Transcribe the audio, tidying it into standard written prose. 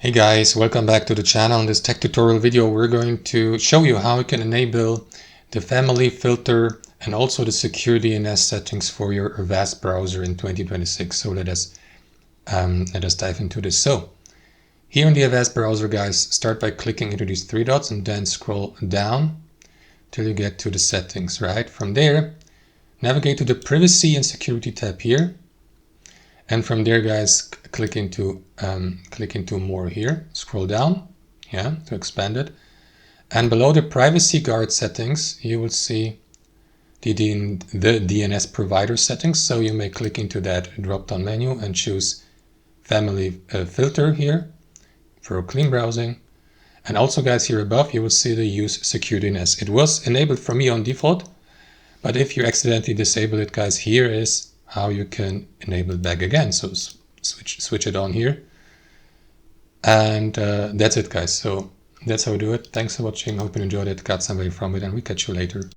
Hey guys, welcome back to the channel. In this tech tutorial video, we're going to show you how you can enable the family filter and also the secure DNS settings for your Avast browser in 2026. So let us dive into this. So here in the Avast browser, guys, start by clicking into these three dots and then scroll down till you get to the settings, right? From there, navigate to the privacy and security tab here. And from there, guys, click into more here, scroll down, to expand it. And below the privacy guard settings, you will see the DNS provider settings. So you may click into that drop-down menu and choose family filter here for clean browsing. And also, guys, here above, you will see the use secure DNS. It was enabled for me on default, but if you accidentally disable it, guys, here is how you can enable it back again. So switch it on here. And that's it, guys. So that's how we do it. Thanks for watching. Hope you enjoyed it, got some value from it, and we catch you later.